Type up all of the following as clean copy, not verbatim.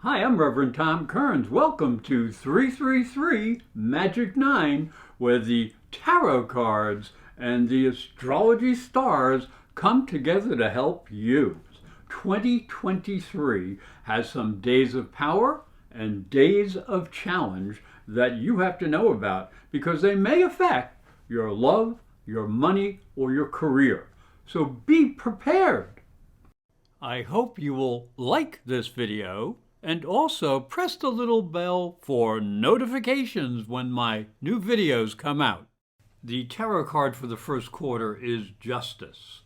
Hi, I'm Reverend Tom Kearns. Welcome to 333 Magic 9, where the tarot cards and the astrology stars come together to help you. 2023 has some days of power and days of challenge that you have to know about because they may affect your love, your money, or your career. So be prepared. I hope you will like this video and also press the little bell for notifications when my new videos come out. The tarot card for the first quarter is Justice.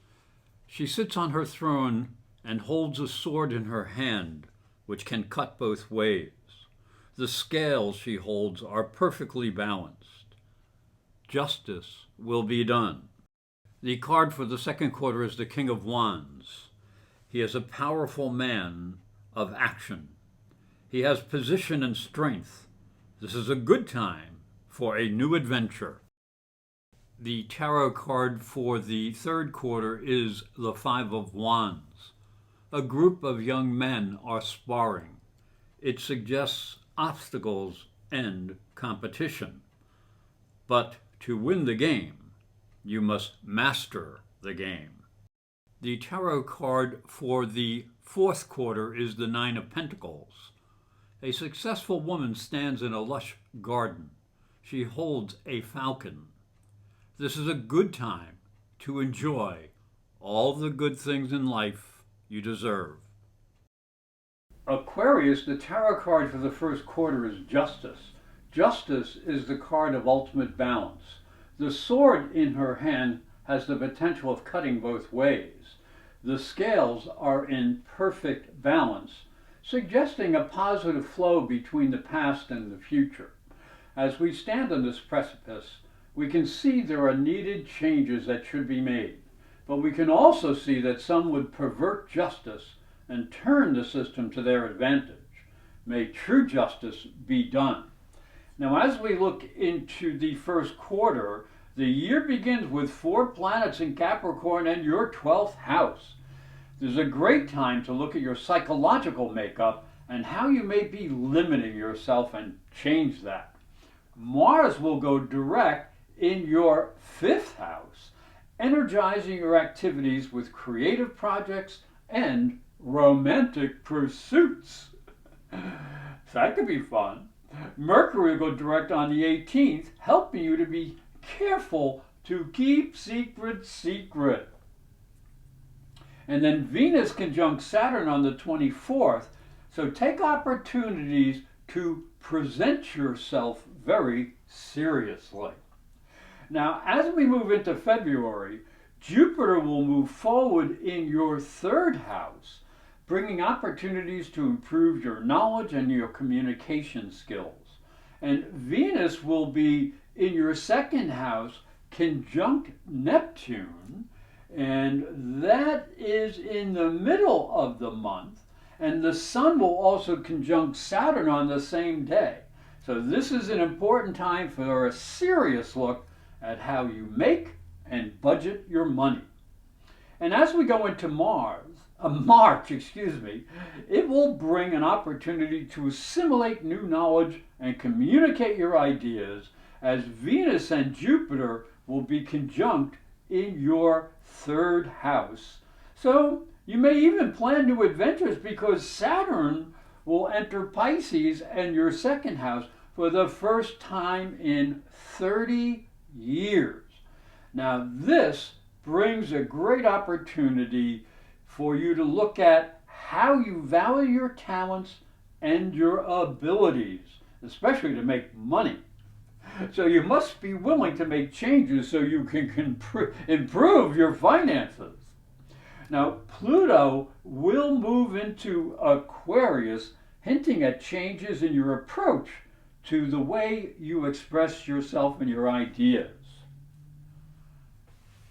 She sits on her throne and holds a sword in her hand, which can cut both ways. The scales she holds are perfectly balanced. Justice will be done. The card for the second quarter is the King of Wands. He is a powerful man of action. He has position and strength. This is a good time for a new adventure. The tarot card for the third quarter is the Five of Wands. A group of young men are sparring. It suggests obstacles and competition. But to win the game, you must master the game. The tarot card for the fourth quarter is the Nine of Pentacles. A successful woman stands in a lush garden. She holds a falcon. This is a good time to enjoy all the good things in life you deserve. Aquarius, the tarot card for the first quarter is Justice. Justice is the card of ultimate balance. The sword in her hand has the potential of cutting both ways. The scales are in perfect balance, suggesting a positive flow between the past and the future. As we stand on this precipice, we can see there are needed changes that should be made, but we can also see that some would pervert justice and turn the system to their advantage. May true justice be done. Now, as we look into the first quarter, the year begins with 4 planets in Capricorn and your 12th house. There's a great time to look at your psychological makeup and how you may be limiting yourself and change that. Mars will go direct in your 5th house, energizing your activities with creative projects and romantic pursuits. That could be fun. Mercury will go direct on the 18th, helping you to be careful to keep secrets secret. And then Venus conjunct Saturn on the 24th, so take opportunities to present yourself very seriously. Now, as we move into February, Jupiter will move forward in your 3rd house, bringing opportunities to improve your knowledge and your communication skills. And Venus will be in your 2nd house, conjunct Neptune, and that is in the middle of the month, and the Sun will also conjunct Saturn on the same day. So this is an important time for a serious look at how you make and budget your money. And as we go into March, it will bring an opportunity to assimilate new knowledge and communicate your ideas, as Venus and Jupiter will be conjunct in your 3rd house. So you may even plan new adventures because Saturn will enter Pisces and your 2nd house for the first time in 30 years. Now this brings a great opportunity for you to look at how you value your talents and your abilities, especially to make money. So you must be willing to make changes so you can improve your finances. Now, Pluto will move into Aquarius, hinting at changes in your approach to the way you express yourself and your ideas.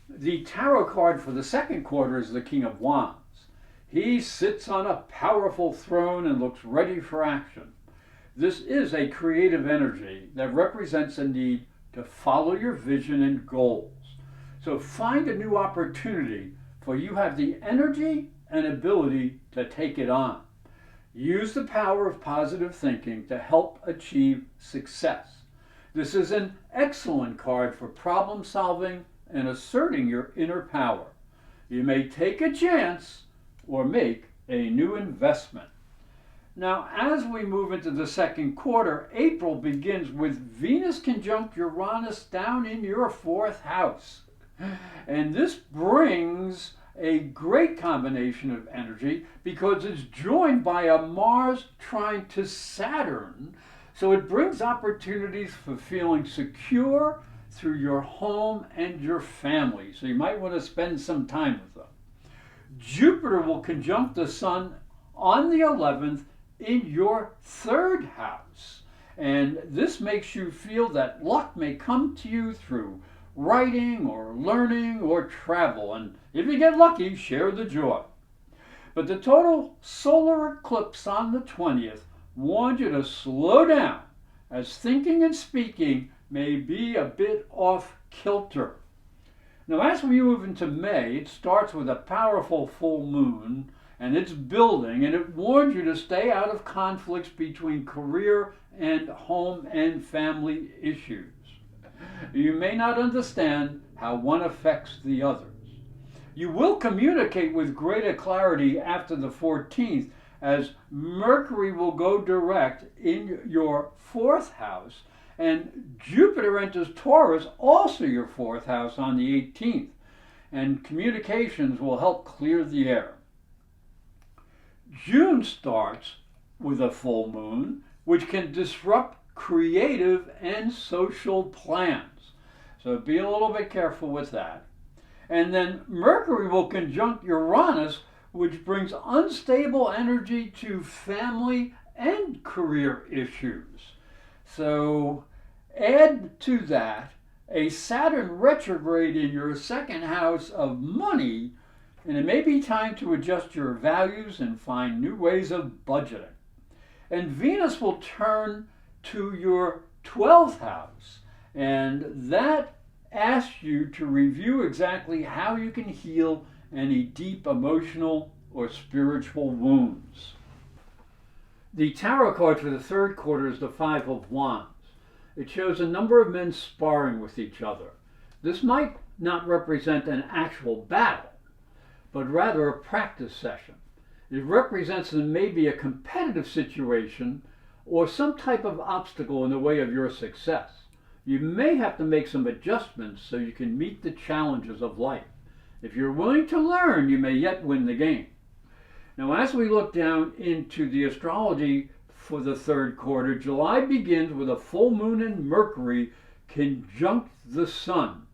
The tarot card for the second quarter is the King of Wands. He sits on a powerful throne and looks ready for action. This is a creative energy that represents a need to follow your vision and goals. So find a new opportunity, for you have the energy and ability to take it on. Use the power of positive thinking to help achieve success. This is an excellent card for problem solving and asserting your inner power. You may take a chance or make a new investment. Now, as we move into the second quarter, April begins with Venus conjunct Uranus down in your fourth house. And this brings a great combination of energy because it's joined by a Mars trine to Saturn. So it brings opportunities for feeling secure through your home and your family. So you might want to spend some time with them. Jupiter will conjunct the Sun on the 11th in your third house. And this makes you feel that luck may come to you through writing or learning or travel. And if you get lucky, share the joy. But the total solar eclipse on the 20th warns you to slow down, as thinking and speaking may be a bit off kilter. Now, as we move into May, it starts with a powerful full moon, and it's building, and it warns you to stay out of conflicts between career and home and family issues. You may not understand how one affects the others. You will communicate with greater clarity after the 14th, as Mercury will go direct in your fourth house, and Jupiter enters Taurus, also your fourth house, on the 18th. And communications will help clear the air. June starts with a full moon, which can disrupt creative and social plans. So be a little bit careful with that. And then Mercury will conjunct Uranus, which brings unstable energy to family and career issues. So add to that a Saturn retrograde in your second house of money, and it may be time to adjust your values and find new ways of budgeting. And Venus will turn to your 12th house, and that asks you to review exactly how you can heal any deep emotional or spiritual wounds. The tarot card for the third quarter is the Five of Wands. It shows a number of men sparring with each other. This might not represent an actual battle, but rather a practice session. It represents maybe a competitive situation or some type of obstacle in the way of your success. You may have to make some adjustments so you can meet the challenges of life. If you're willing to learn, you may yet win the game. Now, as we look down into the astrology for the third quarter, July begins with a full moon in Mercury conjunct the Sun.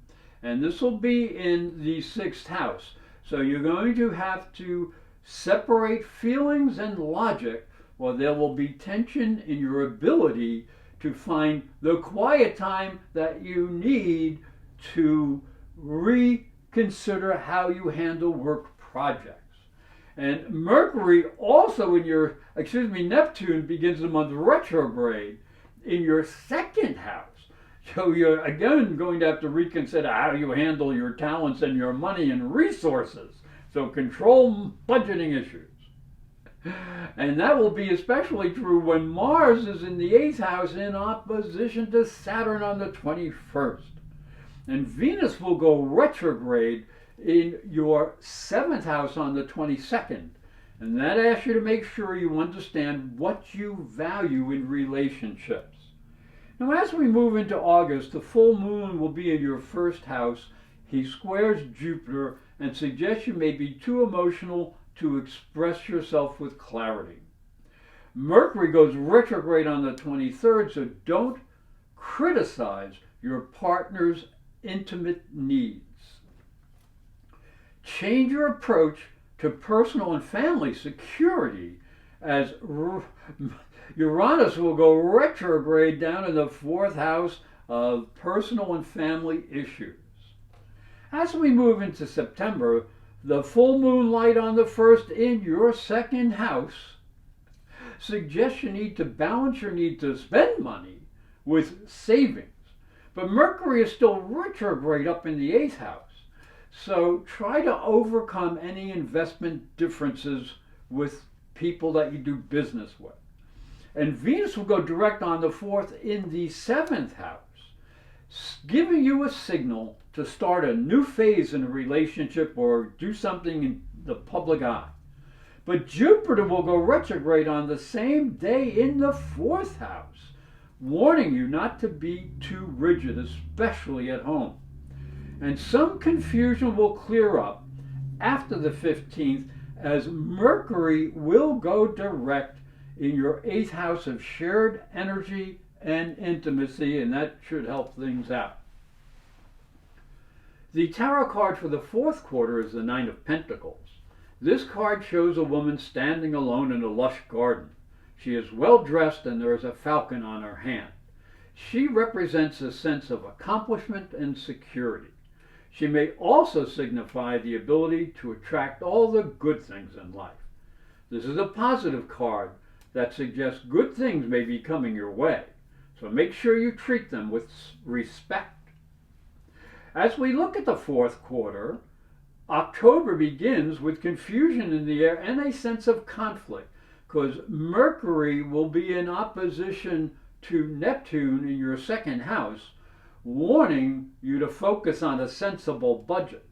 And this will be in the sixth house. So you're going to have to separate feelings and logic, or there will be tension in your ability to find the quiet time that you need to reconsider how you handle work projects. And Mercury also Neptune begins the month retrograde in your second house. So you're again going to have to reconsider how you handle your talents and your money and resources. So control budgeting issues. And that will be especially true when Mars is in the 8th house in opposition to Saturn on the 21st. And Venus will go retrograde in your 7th house on the 22nd. And that asks you to make sure you understand what you value in relationships. Now, as we move into August, the full moon will be in your first house. He squares Jupiter and suggests you may be too emotional to express yourself with clarity. Mercury goes retrograde on the 23rd, so don't criticize your partner's intimate needs. Change your approach to personal and family security, as Uranus will go retrograde down in the 4th house of personal and family issues. As we move into September, the full moon light on the 1st in your 2nd house suggests you need to balance your need to spend money with savings. But Mercury is still retrograde up in the 8th house. So try to overcome any investment differences with people that you do business with. And Venus will go direct on the 4th in the 7th house, giving you a signal to start a new phase in a relationship or do something in the public eye. But Jupiter will go retrograde on the same day in the 4th house, warning you not to be too rigid, especially at home. And some confusion will clear up after the 15th as Mercury will go direct in your 8th house of shared energy and intimacy, and that should help things out. The tarot card for the 4th quarter is the Nine of Pentacles. This card shows a woman standing alone in a lush garden. She is well dressed and there is a falcon on her hand. She represents a sense of accomplishment and security. She may also signify the ability to attract all the good things in life. This is a positive card that suggests good things may be coming your way, so make sure you treat them with respect. As we look at the 4th quarter, October begins with confusion in the air and a sense of conflict, because Mercury will be in opposition to Neptune in your 2nd house, warning you to focus on a sensible budget.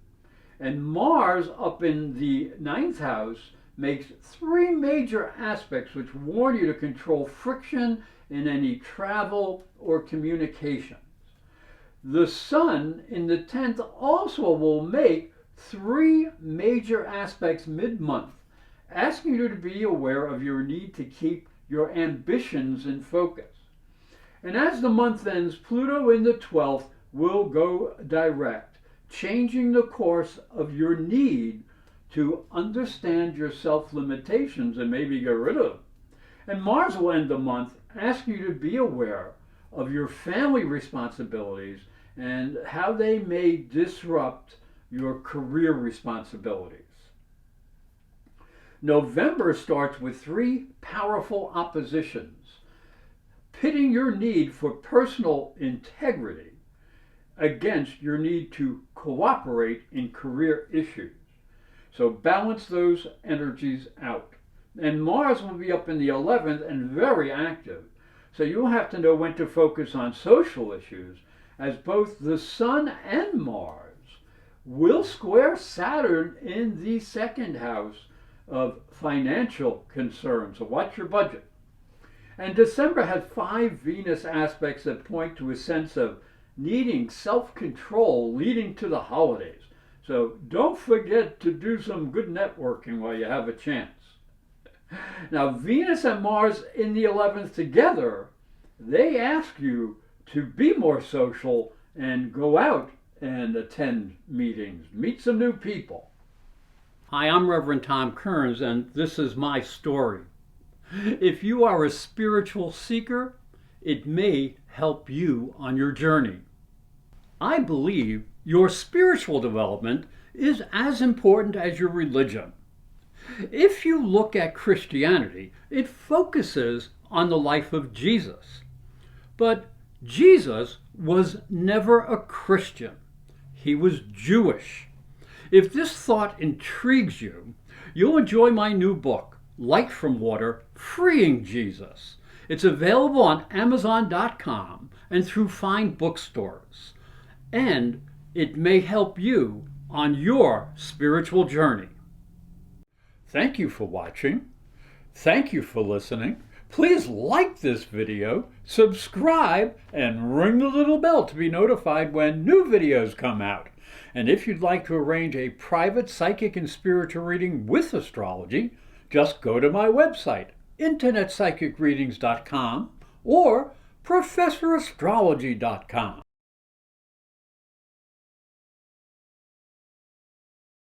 And Mars up in the 9th house makes 3 major aspects which warn you to control friction in any travel or communications. The Sun in the 10th also will make 3 major aspects mid-month, asking you to be aware of your need to keep your ambitions in focus. And as the month ends, Pluto in the 12th will go direct, changing the course of your need to understand your self-limitations and maybe get rid of them. And Mars will end the month asking you to be aware of your family responsibilities and how they may disrupt your career responsibilities. November starts with 3 powerful oppositions, pitting your need for personal integrity against your need to cooperate in career issues. So balance those energies out. And Mars will be up in the 11th and very active. So you'll have to know when to focus on social issues, as both the Sun and Mars will square Saturn in the 2nd house of financial concerns. So watch your budget. And December has 5 Venus aspects that point to a sense of needing self-control leading to the holidays. So don't forget to do some good networking while you have a chance. Now, Venus and Mars in the 11th together, they ask you to be more social and go out and attend meetings, meet some new people. Hi, I'm Reverend Tom Kearns, and this is my story. If you are a spiritual seeker, it may help you on your journey. I believe your spiritual development is as important as your religion. If you look at Christianity, it focuses on the life of Jesus. But Jesus was never a Christian. He was Jewish. If this thought intrigues you, you'll enjoy my new book, Light from Water, Freeing Jesus. It's available on Amazon.com and through fine bookstores. And it may help you on your spiritual journey. Thank you for watching. Thank you for listening. Please like this video, subscribe, and ring the little bell to be notified when new videos come out. And if you'd like to arrange a private psychic and spiritual reading with astrology, just go to my website, internetpsychicreadings.com or professorastrology.com.